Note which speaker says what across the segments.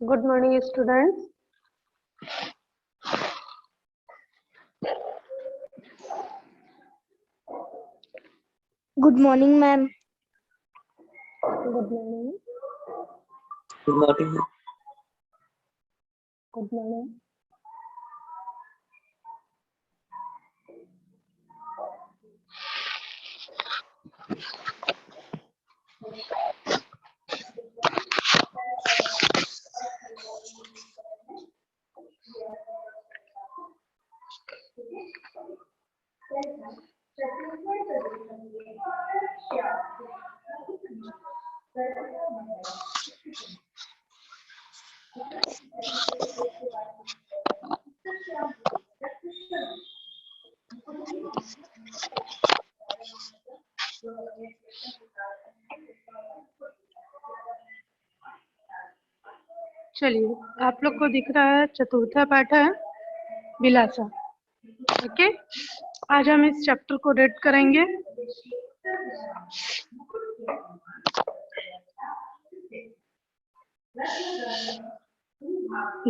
Speaker 1: Good morning, students.
Speaker 2: Good morning, ma'am.
Speaker 1: Good morning.
Speaker 3: Good morning.
Speaker 1: Good morning. चलिए, आप लोग को दिख रहा है चतुर्था पाठ है विलासा। ओके, आज हम इस चैप्टर को रीड करेंगे।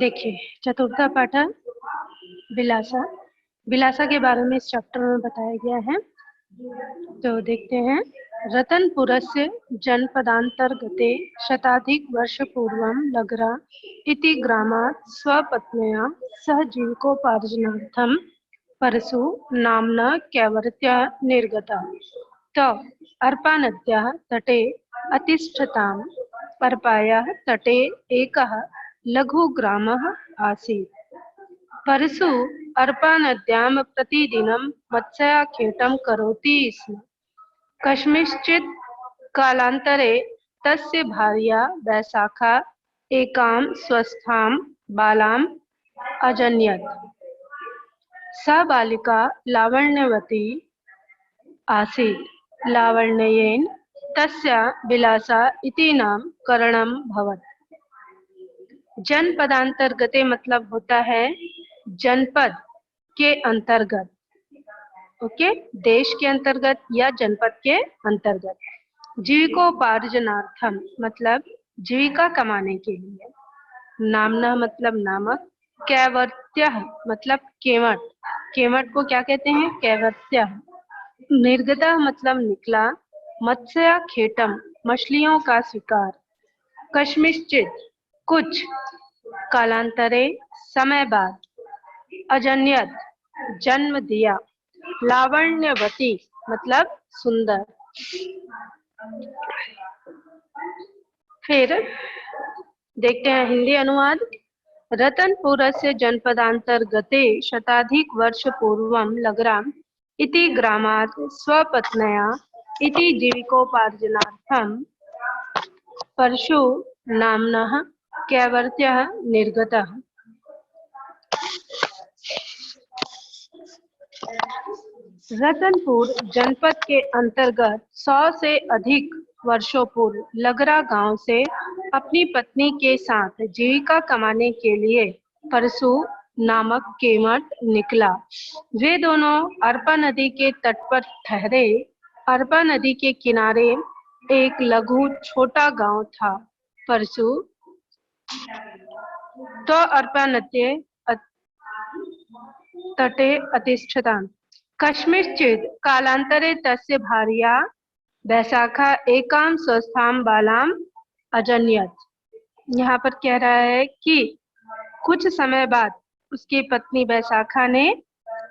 Speaker 1: देखिए, चतुर्था पाठ है विलासा। विलासा के बारे में इस चैप्टर में बताया गया है, तो देखते हैं। रतनपुरस्य जनपदान्तर्गते शताधिक वर्षपूर्वं लगरा इति ग्रामात् स्वपत्न्या सह जीविकोपार्जनार्थं परशु नाम्ना कैवर्त्यः निर्गतः। अर्पानद्याः तटे अतिष्ठताम्। अर्पायाः तटे एकः लघुग्रामः आसीत्। परशु अर्पानद्यां प्रतिदिनं मत्स्याखेटं करोति स्म। कस्मिंश्चित् कालान्तरे तस्य भार्या वैशाखा एकां स्वस्थां बालाम् अजनयत्। सा बालिका लावण्यवती आसीत्। लावण्येन तस्याः विलासा इति नामकरणम् भवत्। जनपदांतर्गते मतलब होता है जनपद के अंतर्गत। ओके, देश के अंतर्गत या जनपद के अंतर्गत। जीविकोपार्जनार्थम मतलब जीविका कमाने के लिए। नामना मतलब नामक। कैवर्त्यः मतलब केवट। केवट को क्या कहते हैं? कैवर्त्यः। निर्गतः मतलब निकला। मत्स्याखेटम मछलियों का शिकार। कस्मिंश्चित् कुछ। कालांतरे समय बाद। अजन्यत जन्म दिया। लावण्यवती मतलब सुंदर। फिर देखते हैं हिंदी अनुवाद। रतनपुरस्य जनपदांतर्गते शताधिक वर्ष पूर्वं लगराम इति ग्रामात् स्वपत्न्या इति जीविकोपार्जनार्थं परशु नाम्नः कैवर्त्यः निर्गतः। रतनपुर जनपद के अंतर्गत 100 से अधिक वर्षों पूर्व लगरा गांव से अपनी पत्नी के साथ जीविका कमाने के लिए परशु नामक केवट निकला। वे दोनों अर्पा नदी के तट पर ठहरे। अर्पा नदी के किनारे एक लघु छोटा गांव था। परशु तो अर्पा नदी तटे अतिष्ठताम्। कस्मिंश्चित् कालांतरे तस्य भार्या वैशाखा एकां स्वस्थां बालाम अजनयत्। यहाँ पर कह रहा है कि कुछ समय बाद उसकी पत्नी वैशाखा ने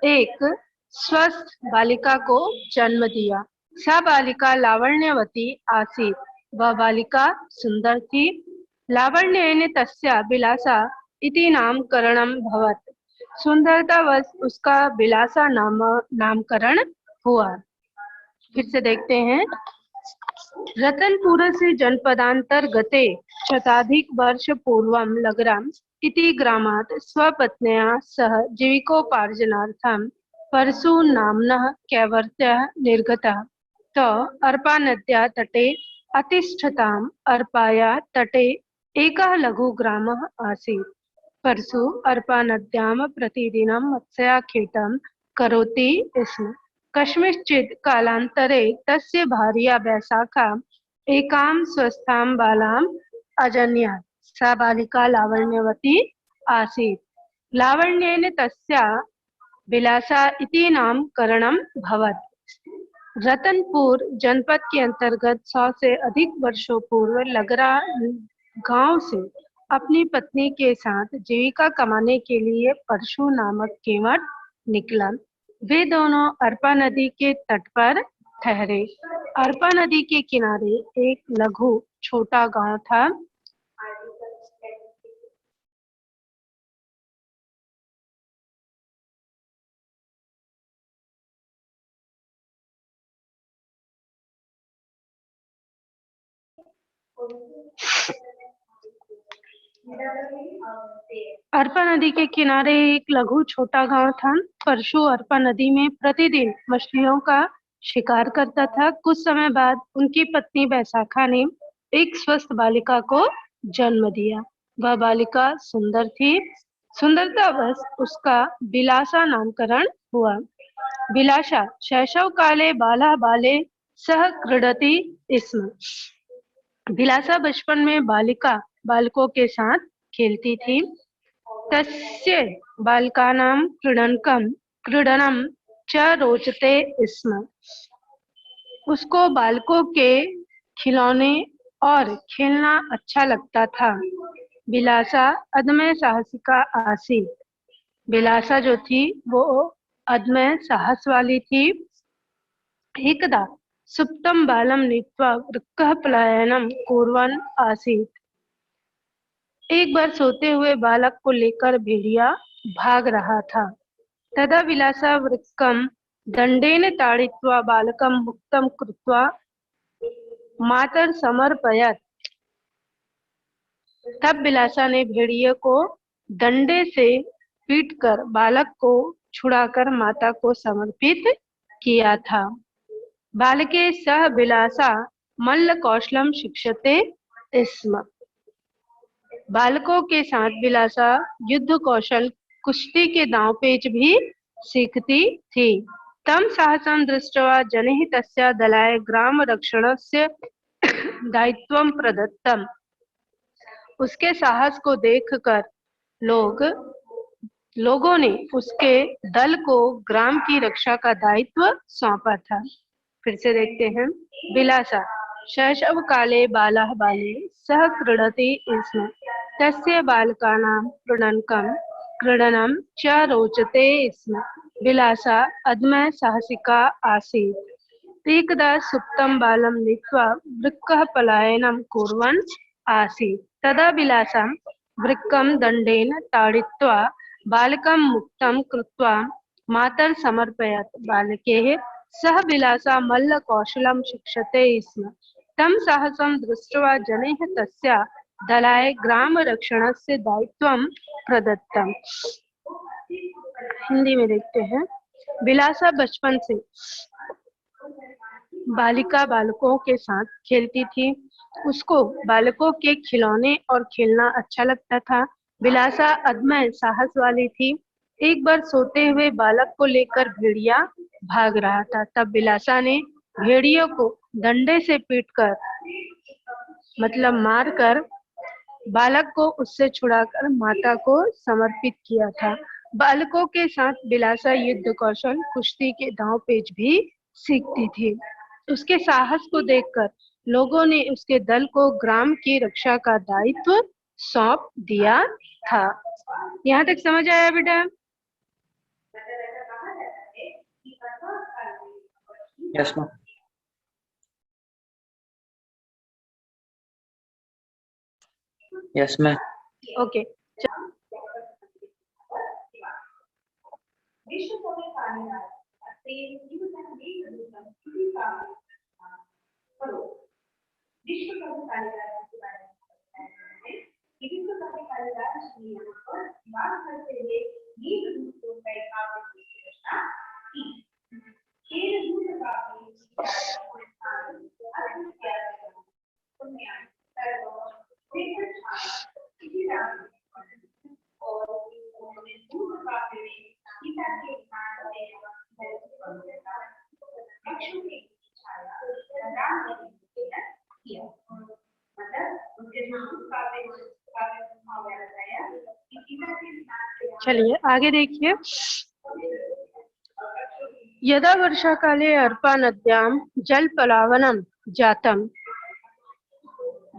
Speaker 1: एक स्वस्थ बालिका को जन्म दिया। सा बालिका लावण्यवती आसीत्। वह बालिका सुंदर थी। लावण्येन तस्या विलासा इति नामकरणं भवत्। सुंदरतावश उसका बिलासा नामकरण हुआ। फिर से देखते हैं। रतनपुरस्य जनपदान्तर्गते शताधिक वर्षपूर्वं लगराम इति ग्रामात् स्वपत्न्या सह जीविकोपार्जनार्थं परशुनाम्नः कैवर्त्यः निर्गतः। त अर्पानद्याः तटे अतिष्ठताम् अर्पायाः तटे एकः लघुग्रामः आसीत्। परशु अर्पानद्यां प्रतिदिनं मत्स्याखेटं करोति स्म। कस्मिंश्चित् कालान्तरे तस्य भार्या वैशाखा एकां स्वस्थां बालाम् अजनयत्। सा बालिका लावण्यवती आसीत्। लावण्येन तस्याः विलासा इति नामकरणम् अभवत्। रतनपुर जनपद के अंतर्गत 100 से अधिक वर्षों पूर्व लगरा गांव से अपनी पत्नी के साथ जीविका कमाने के लिए परशु नामक केवट निकला। वे दोनों अर्पा नदी के तट पर ठहरे। अर्पा नदी के किनारे एक लघु छोटा गांव था। अर्पा नदी के किनारे एक लघु छोटा गांव था। परशु अर्पा नदी में प्रतिदिन मछलियों का शिकार करता था। कुछ समय बाद उनकी पत्नी वैशाखा ने एक स्वस्थ बालिका को जन्म दिया। वह बालिका सुंदर थी। सुंदरतावश उसका बिलासा नामकरण हुआ। बिलासा शैशव काले बाला बाले सह क्रीडति स्म। बिलासा बचपन में बालकों के साथ खेलती थी। तस्य बालकानां क्रीडनम च रोचते स्म। उसको बालकों के खिलौने और खेलना अच्छा लगता था। बिलासा अदम्य साहसिका आसीत। बिलासा जो थी वो अदम्य साहस वाली थी। एकदा सुप्तं बालं नीत्वा वृक्कः पलायनं कुर्वन् आसीत्। एक बार सोते हुए बालक को लेकर भेड़िया भाग रहा था। तदा विलासा वृक्कं दंडेन ताड़ित्वा बालकं मुक्तं कृत्वा मातर समर्पयत्। तब विलासा ने भेड़िए को डंडे से पीटकर बालक को छुड़ाकर माता को समर्पित किया था। बालके सह विलासा मल्ल कौशलम शिक्षते स्म। बालकों के साथ विलासा युद्ध कौशल कुश्ती के दांव पेच भी सीखती थी। तम साहसं दृष्ट्वा जनैः तस्या दलाय ग्राम रक्षणस्य दायित्वं प्रदत्तम्। उसके साहस को देखकर लोगों ने उसके दल को ग्राम की रक्षा का दायित्व सौंपा था। फिर से देखते हैं। बिलासा शैशव काले बालः बाले सह क्रीडति स्म। तस्य बालकानां क्रीडनं च रोचते स्म। बिलासा अदम्य साहसिका आसीत्। एकदा सुप्तं बालं नीत्वा वृक्कः पलायनं कुर्वन् आसीत्। तदा बिलासा वृक्कं दंडेन ताड़ित्वा बालकं मुक्तं कृत्वा मातर समर्पयत्। बालके सह विलासा मल्ल कौशलं शिक्षते स्म। तं साहसं दृष्ट्वा जनैः तस्या दलाय ग्राम रक्षणस्य दायित्वं प्रदत्तम्। हिंदी में देखते हैं। विलासा बचपन से बालकों के साथ खेलती थी। उसको बालकों के खिलौने और खेलना अच्छा लगता था। विलासा अदम्य साहस वाली थी। एक बार सोते हुए बालक को लेकर भेड़िया भाग रहा था। तब विलासा ने भेड़ियों को डंडे से पीटकर मतलब मारकर बालक को उससे छुड़ाकर माता को समर्पित किया था। बालकों के साथ विलासा युद्ध कौशल कुश्ती के दांव पेच भी सीखती थी। उसके साहस को देखकर लोगों ने उसके दल को ग्राम की रक्षा का दायित्व सौंप दिया था। यहाँ तक समझ आया बेटा?
Speaker 3: Yes, ma'am. Yes, ma'am.
Speaker 1: Okay. चलिए आगे देखिए। यदा वर्षा काले अर्पा नद्यां जल पलावनम जातम।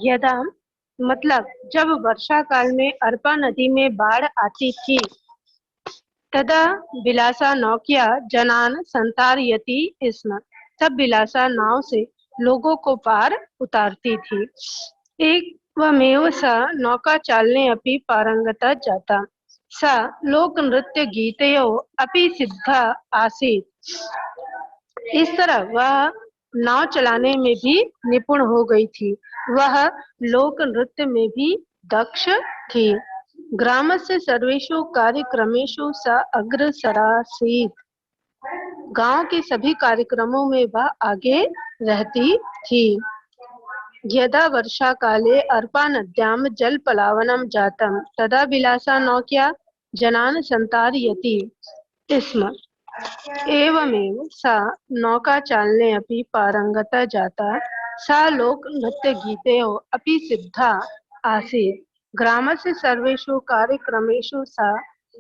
Speaker 1: यदा मतलब जब वर्षा काल में अर्पा नदी में बाढ़ आती थी, तदा बिलासा नौकिया जनान संतारयति स्म। तब बिलासा नाव से लोगों को पार उतारती थी। एक वमेव सा नौका चालने अपि पारंगता जाता। सा लोक नृत्य गीतयो अपि सिद्धा आसीत। इस तरह वह नाव चलाने में भी निपुण हो गई थी। वह लोक नृत्य में भी दक्ष थी। ग्रामस्य सर्वेषु कार्यक्रमेषु सा अग्रसरासीत्। गांव के सभी कार्यक्रमों में वह आगे रहती थी। यदा वर्षा काले अर्पा नद्यां जल पलावनम जातम तदा बिलासा नौक्या जनान संतारयति स्म। एवमेव सा नौका चालने अपि पारंगता जाता। सा लोक नृत्य गीतयो अपि सिद्धा आसीत्। ग्रामस्य सर्वेषु कार्यक्रमेषु सा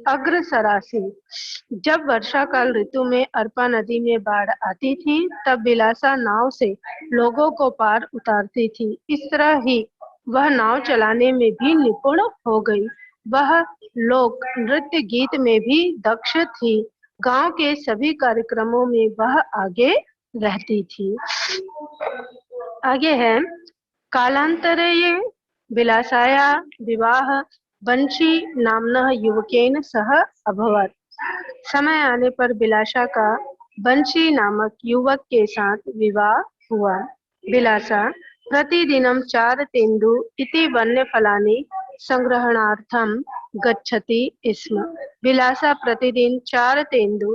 Speaker 1: अग्रसरासीत्। जब वर्षा काल ऋतु में अर्पा नदी में बाढ़ आती थी, तब बिलासा नाव से लोगों को पार उतारती थी। इस तरह ही वह नाव चलाने में भी निपुण हो गई। वह लोक नृत्य गीत में भी दक्ष थी। गांव के सभी कार्यक्रमों में वह आगे रहती थी। आगे है कालांतरे बिलासाया विवाह बंशी नामनः युवकेन सह अभवत्। समय आने पर बिलासा का बंशी नामक युवक के साथ विवाह हुआ। बिलासा प्रतिदिनं 4 तेंदु इति वन्यफलानि संग्रहणार्थं गच्छति स्म। बिलासा प्रतिदिन 4 तेंदु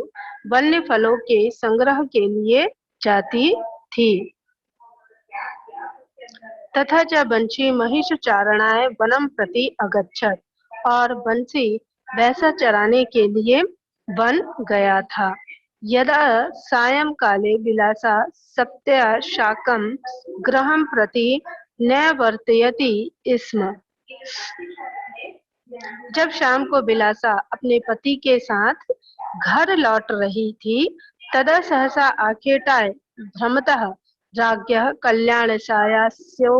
Speaker 1: वन्य फलों के संग्रह के लिए जाती थी। तथा च बंशी महिष चारणाय वनम प्रति अगच्छत। और बंशी भैंसा चराने के लिए वन गया था। यदा सायंकाले बिलासा सप्तया शाकं गृहं प्रति नैवर्तयति स्म। जब शाम को बिलासा अपने पति के साथ घर लौट रही थी, तदा सहसा आखेटाय भ्रमतः राज्ञः कल्याणसायास्योपरि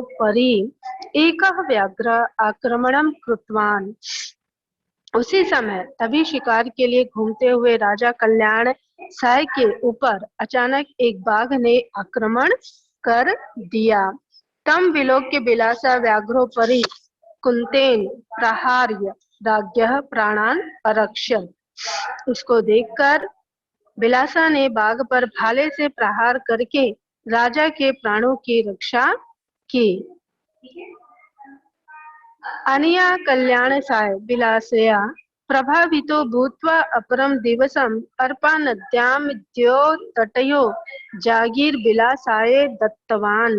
Speaker 1: एकः व्याघ्रः आक्रमणं कृतवान्। उसी समय तभी शिकार के लिए घूमते हुए राजा कल्याण साय के ऊपर अचानक एक बाघ ने आक्रमण कर दिया। तम विलोक्य बिलासा व्याघ्रोपरि कुंतेन प्रहार्य राज्ञः प्राणान् अरक्षत। उसको देखकर बिलासा ने बाघ पर भाले से प्रहार करके राजा के प्राणों की रक्षा की। अनया कल्याणसाय बिलासया प्रभावितो भूत्वा अपरम दिवसम अर्पा नद्यां द्योतटयो जागीर बिलासाय दत्तवान।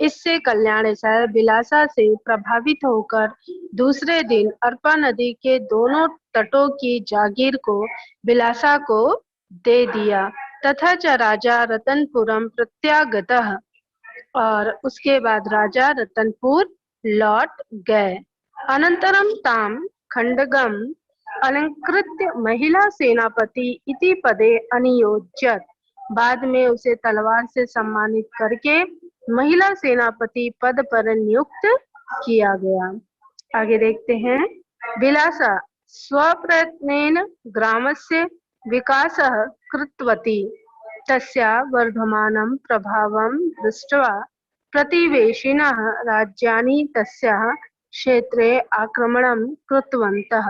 Speaker 1: इससे कल्याणसाय बिलासा से प्रभावित होकर दूसरे दिन अर्पा नदी के दोनों तटों की जागीर को बिलासा को दे दिया। तथा च राजा रतनपुरम प्रत्यागतः। और उसके बाद राजा रतनपुर लौट गए। अनंतरम ताम खंडगम अलंकृत्य महिला सेनापति इति पदे अनियोज्यत। बाद में उसे तलवार से सम्मानित करके महिला सेनापति पद पर नियुक्त किया गया। आगे देखते हैं। बिलासा स्वप्रयत्नेन ग्रामस्य विकासः कृतवती। तस्या वर्धमानं प्रभावं दृष्ट्वा प्रतिवेशिनः राज्यानि तस्याः क्षेत्रे आक्रमणं कृतवन्तः।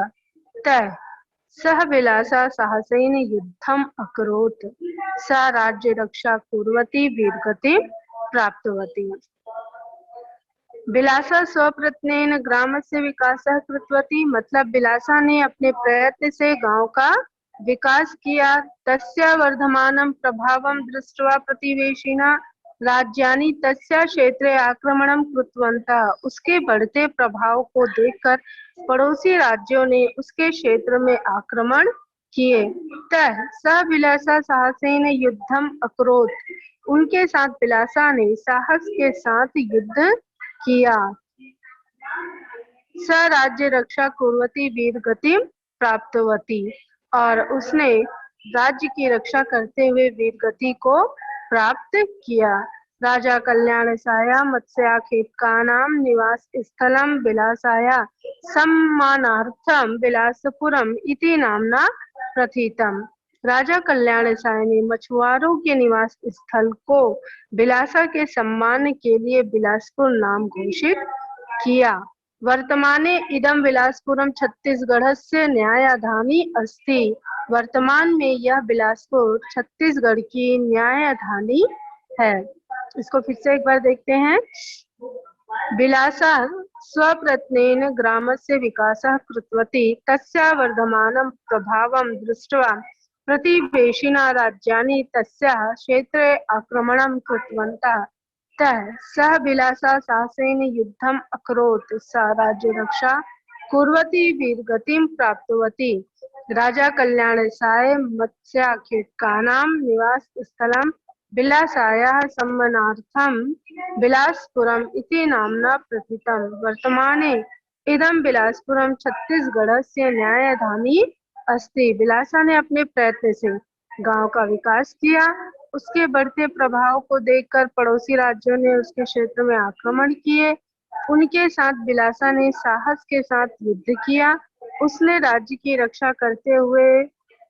Speaker 1: सः विलासा साहसेन युद्धम् अकरोत्, सा राज्य रक्षा कुर्वती वीरगतिं प्राप्तवती। विलासा स्वप्रयत्नेन ग्रामस्य विकासः कृतवती, मतलब विलासा ने अपने प्रयत्न से गांव का विकास किया। तस्य वर्धमानं प्रभावं दृष्ट्वा प्रतिवेशिनः राज्यानि तस्य क्षेत्रे आक्रमणं कृतवन्तः, उसके बढ़ते प्रभाव को देखकर पड़ोसी राज्यों ने उसके क्षेत्र में आक्रमण किए। तः स विलासा साहसेन युद्धम अकरोत्, उनके साथ विलासा ने साहस के साथ युद्ध किया। स राज्य रक्षा कुर्वती वीरगतिं प्राप्तवती, और उसने राज्य की रक्षा करते हुए वीरगति को प्राप्त किया। राजा कल्याणसाया मत्स्याखेटकानां निवास स्थलं विलासाया सम्मानार्थं विलासपुरम इति नामना प्रथितम्। राजा कल्याणसाय ने मछुआरों के निवास स्थल को विलासा के सम्मान के लिए बिलासपुर नाम घोषित किया। वर्तमाने इदं बिलासपुरम छत्तीसगढ़स्य न्यायधानी अस्ति। वर्तमान में यह बिलासपुर छत्तीसगढ़ की न्यायधानी है। इसको फिर से एक बार देखते हैं। विलासा स्वप्रयत्नेन ग्रामस्य विकासः कृतवती, तस्याः वर्धमानं प्रभावं दृष्ट्वा प्रतिवेशिनः राज्यानि तस्याः क्षेत्रे आक्रमणं कृतवन्तः। सः विलासा साहसेन युद्धम् अकरोत्, सा राज्य रक्षा कुर्वती वीरगतिं प्राप्तवती। राजा कल्याणसाय मत्स्याखेटकानां निवास स्थलं विलासायाः सम्मानार्थं बिलासपुरम इति नाम्ना प्रथितम्। वर्तमाने इदं बिलासपुरम छत्तीसगढ़स्य न्यायधानी अस्ति। विलासा ने अपने प्रयत्न से गांव का विकास किया। उसके बढ़ते प्रभाव को देखकर पड़ोसी राज्यों ने उसके क्षेत्र में आक्रमण किए। उनके साथ विलासा ने साहस के साथ युद्ध किया। उसने राज्य की रक्षा करते हुए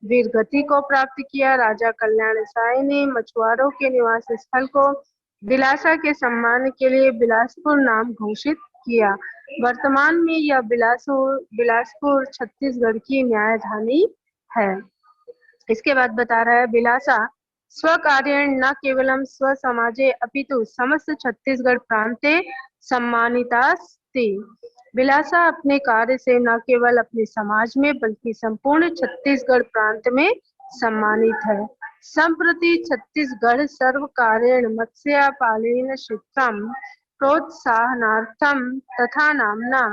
Speaker 1: वीरगति को प्राप्त किया। राजा कल्याणसाय ने मछुआरों के निवास स्थल को विलासा के सम्मान के लिए बिलासपुर नाम घोषित किया। वर्तमान में यह बिलासपुर छत्तीसगढ़ की न्यायधानी है। इसके बाद बता रहा है, विलासा स्वकार्येण न केवलं स्वसमाजे अपितु समस्त छत्तीसगढ़ प्रांते सम्मानितास्ति। विलासा अपने कार्य से न केवल अपने समाज में बल्कि संपूर्ण छत्तीसगढ़ प्रांत में सम्मानित है। संप्रति छत्तीसगढ़ सर्वकारेण मत्स्यपालन क्षेत्रं प्रोत्साहनार्थं तथा नाम्ना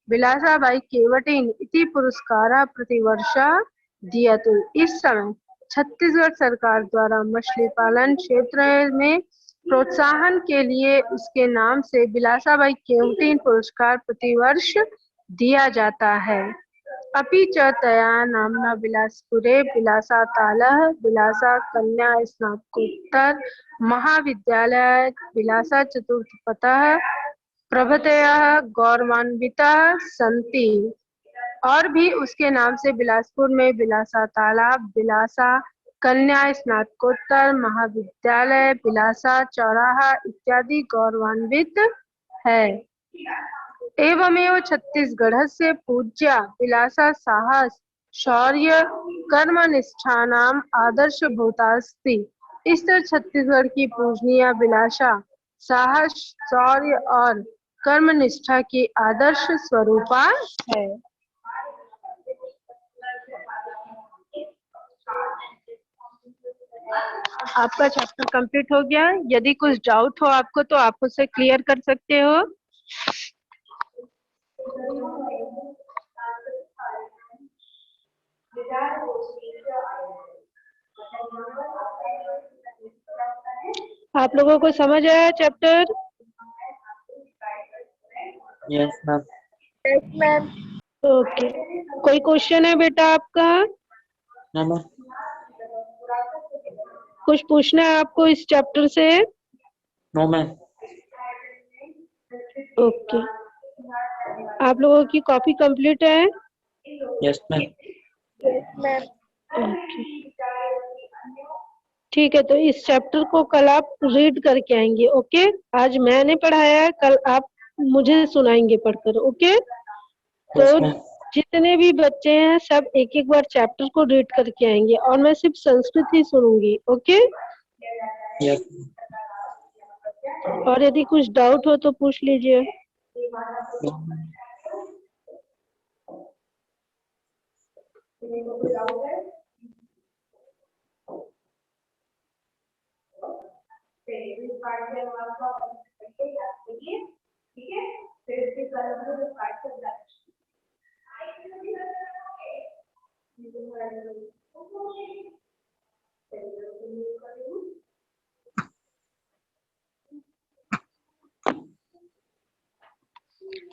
Speaker 1: विलासाबाई केवटिन इति पुरस्कारः प्रतिवर्षः दीयते। इस समय छत्तीसगढ़ सरकार द्वारा मछली पालन क्षेत्र में प्रोत्साहन के लिए उसके नाम से विलासाबाई केवटिन पुरस्कार प्रतिवर्ष दिया जाता है। अपि च तया नाम्ना बिलासपुरे विलासातालः विलासा कन्या स्नातकोत्तर महाविद्यालय विलासा चतुर्थपथः प्रभृतयः गौरवान्विताः सन्ति। और भी उसके नाम से बिलासपुर में बिलासा तालाब, बिलासा कन्या स्नातकोत्तर महाविद्यालय, बिलासा चौराहा इत्यादि गौरवान्वित है। एवमेव छत्तीसगढ़स्य पूज्या विलासा साहस शौर्य कर्मनिष्ठानाम आदर्शभूतास्ति। इस तरह छत्तीसगढ़ की पूजनीय विलासा साहस शौर्य और कर्मनिष्ठा की आदर्श स्वरूपा है। आपका चैप्टर कंप्लीट हो गया। यदि कुछ डाउट हो आपको तो आप उसे क्लियर कर सकते हो। आप लोगों को समझ आया chapter?
Speaker 3: Yes ma'am.
Speaker 2: Yes ma'am.
Speaker 1: Okay, कोई क्वेश्चन है बेटा आपका?
Speaker 3: मैम
Speaker 1: कुछ पूछना है आपको इस चैप्टर से?
Speaker 3: No ma'am.
Speaker 1: ओके, आप लोगों की कॉपी कंप्लीट है?
Speaker 3: Yes ma'am.
Speaker 2: Yes ma'am.
Speaker 1: Okay, ठीक है, तो इस चैप्टर को कल आप रीड करके आएंगे। ओके, आज मैंने पढ़ाया है, कल आप मुझे सुनाएंगे पढ़कर। ओके,
Speaker 3: यस
Speaker 1: तो
Speaker 3: मैम।
Speaker 1: जितने भी बच्चे हैं सब एक एक बार चैप्टर को रीड करके आएंगे और मैं सिर्फ संस्कृत ही सुनूंगी, ओके।
Speaker 3: Yes.
Speaker 1: और यदि कुछ डाउट हो तो पूछ लीजिए।
Speaker 3: No, ma'am.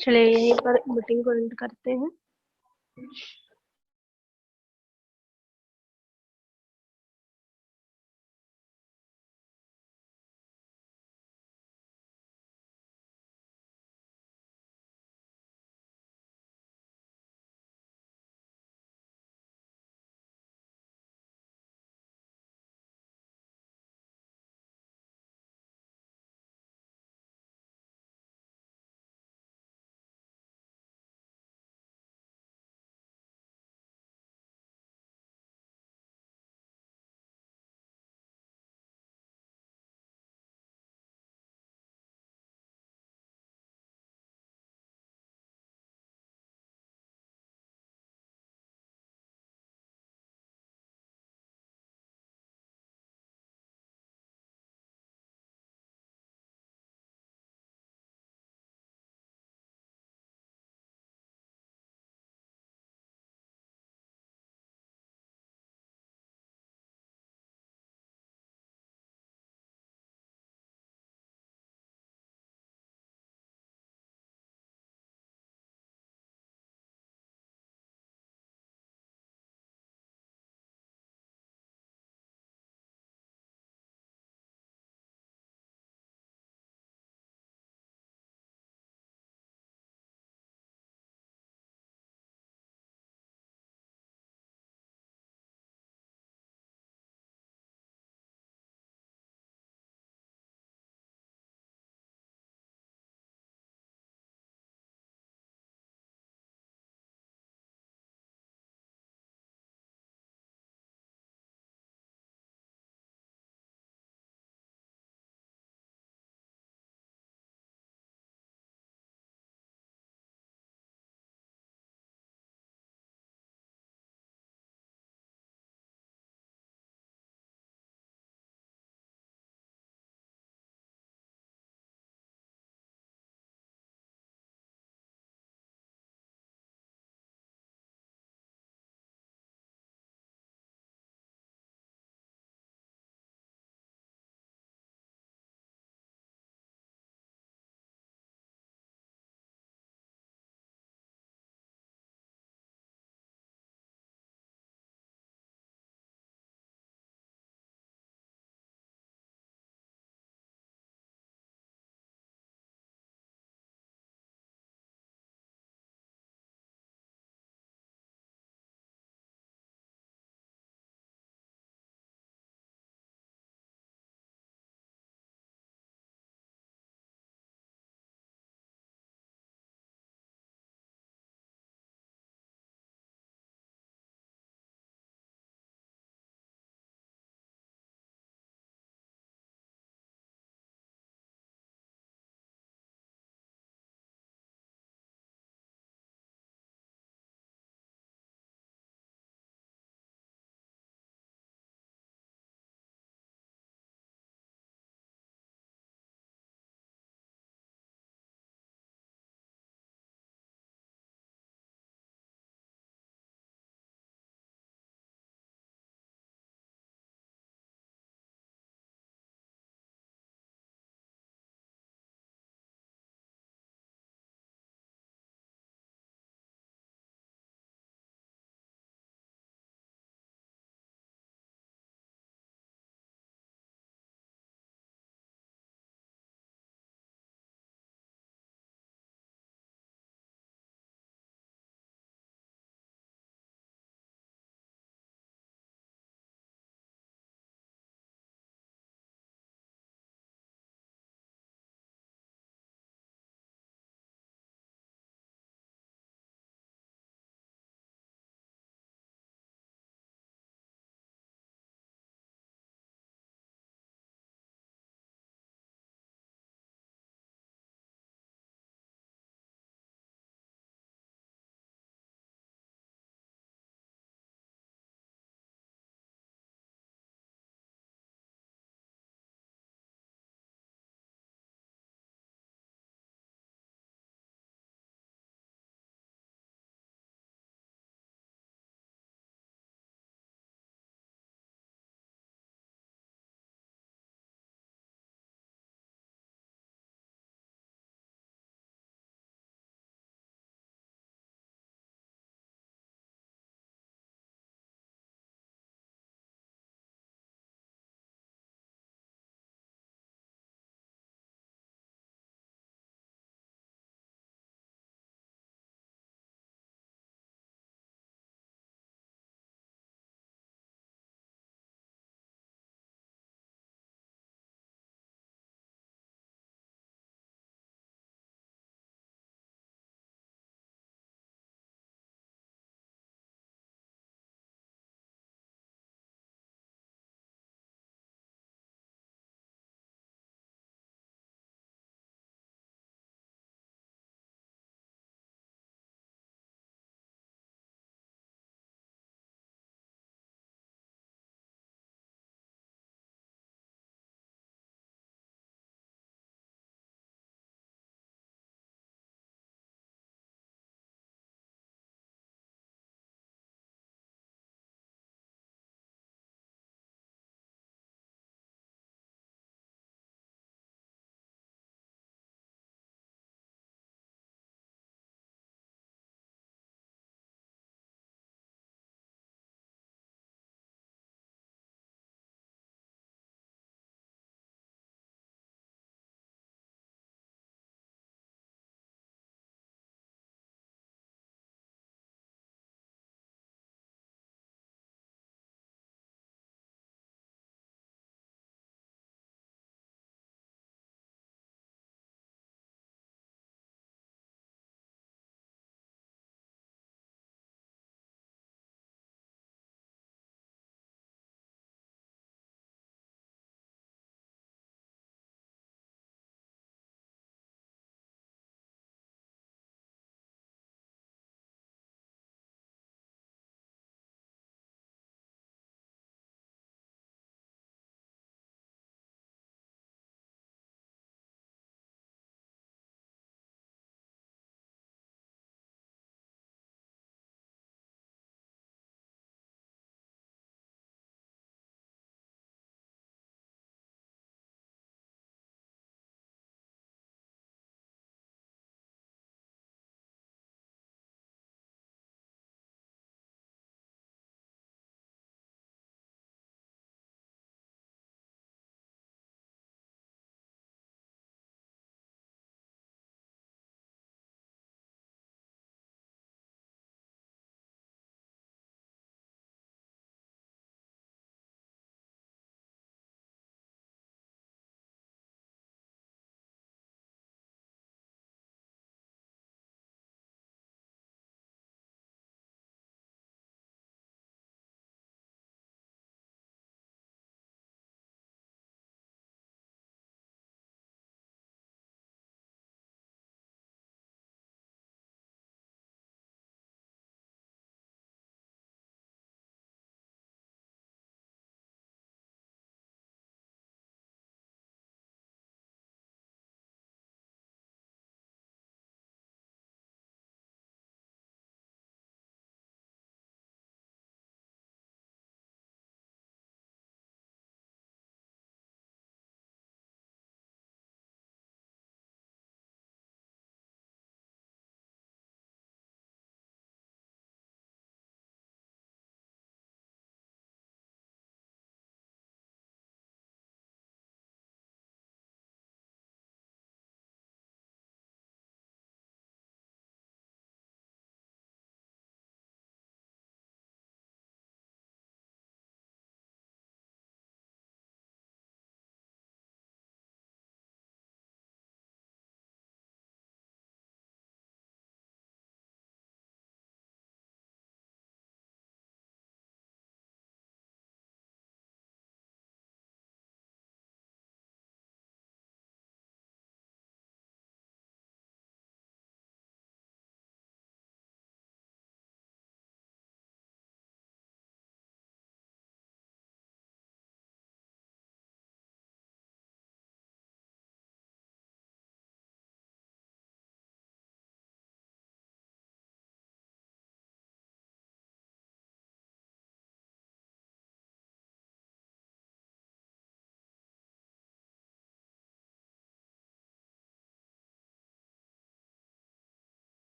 Speaker 1: चलिए यहीं पर मीटिंग को एंड करते हैं।